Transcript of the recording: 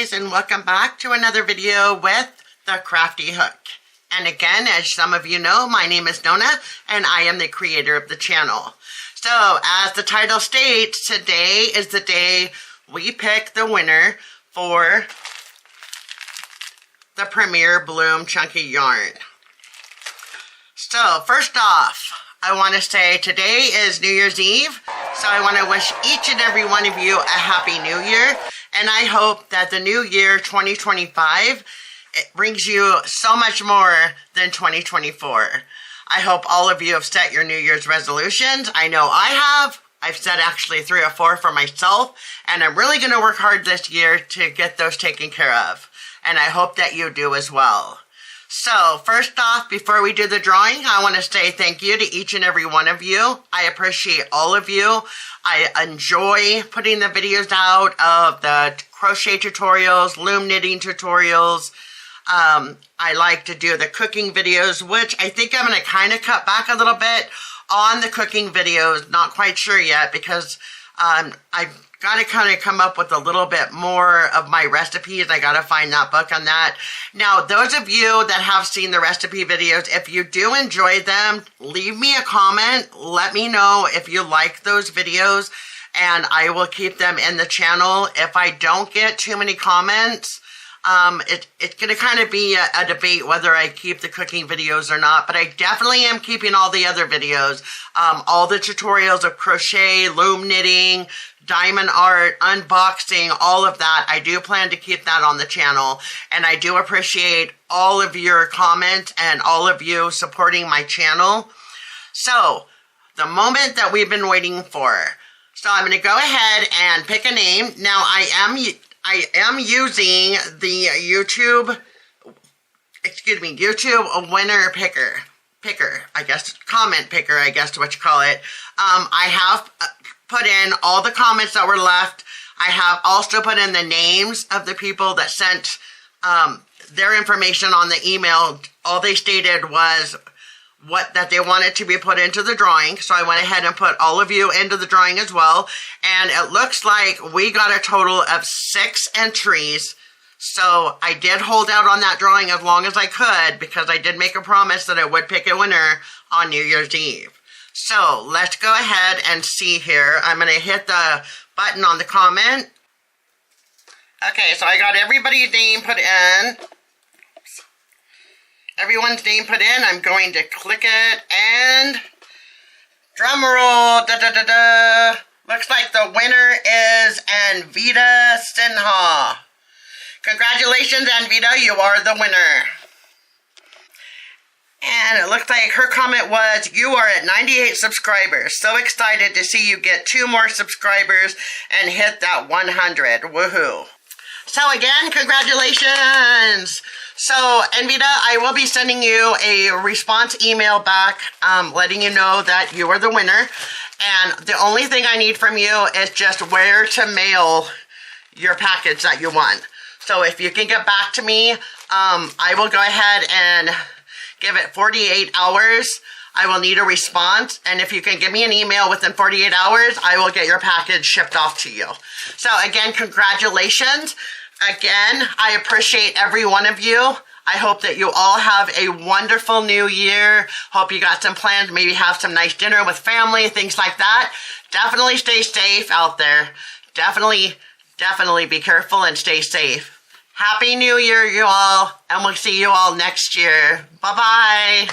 guys, and welcome back to another video with the Crafty Hook. And again, as some of you know, my name is Nona and I am the creator of the channel. So as the title states, today is the day we pick the winner for the Premier Bloom Chunky Yarn. So first off, I want to say today is New Year's Eve, so I want to wish each and every one of you a Happy New Year, and I hope that the new year 2025 it brings you so much more than 2024. I hope all of you have set your New Year's resolutions. I know I have. I've set actually 3 or 4 for myself, and I'm really going to work hard this year to get those taken care of, and I hope that you do as well. So, first off, before we do the drawing, I want to say thank you to each and every one of you. I appreciate all of you. I enjoy putting the videos out of the crochet tutorials, loom knitting tutorials. I like to do the cooking videos, which I think I'm going to kind of cut back a little bit on the cooking videos. Not quite sure yet because I've got to kind of come up with a little bit more of my recipes. I got to find that book on that. Now, those of you that have seen the recipe videos, if you do enjoy them, leave me a comment. Let me know if you like those videos, and I will keep them in the channel. If I don't get too many comments, it's going to kind of be a debate whether I keep the cooking videos or not, but I definitely am keeping all the other videos, all the tutorials of crochet, loom knitting, diamond art, unboxing, all of that. I do plan to keep that on the channel, and I do appreciate all of your comments and all of you supporting my channel. So, the moment that we've been waiting for. So I'm going to go ahead and pick a name. Now, I am using the YouTube winner picker, I guess, comment picker, I guess what you call it. I have put in all the comments that were left. I have also put in the names of the people that sent their information on the email. All they stated was that they wanted to be put into the drawing. So I went ahead and put all of you into the drawing as well. And it looks like we got a total of 6 entries. So I did hold out on that drawing as long as I could because I did make a promise that I would pick a winner on New Year's Eve. So let's go ahead and see here. I'm going to hit the button on the comment. Okay, so I got everybody's name put in. Everyone's name put in. I'm going to click it and drum roll. Da, da, da, da. Looks like the winner is Anvita Sinha. Congratulations, Anvita. You are the winner. And it looks like her comment was, you are at 98 subscribers. So excited to see you get 2 more subscribers and hit that 100. Woohoo. So again, congratulations. So, Anvita, I will be sending you a response email back letting you know that you are the winner. And the only thing I need from you is just where to mail your package that you won. So if you can get back to me, I will go ahead and give it 48 hours. I will need a response, and if you can give me an email within 48 hours, I will get your package shipped off to you. So again, congratulations. Again, I appreciate every one of you. I hope that you all have a wonderful new year. Hope you got some plans, maybe have some nice dinner with family, things like that. Definitely stay safe out there. Definitely be careful and stay safe. Happy New Year, you all, and we'll see you all next year. Bye-bye.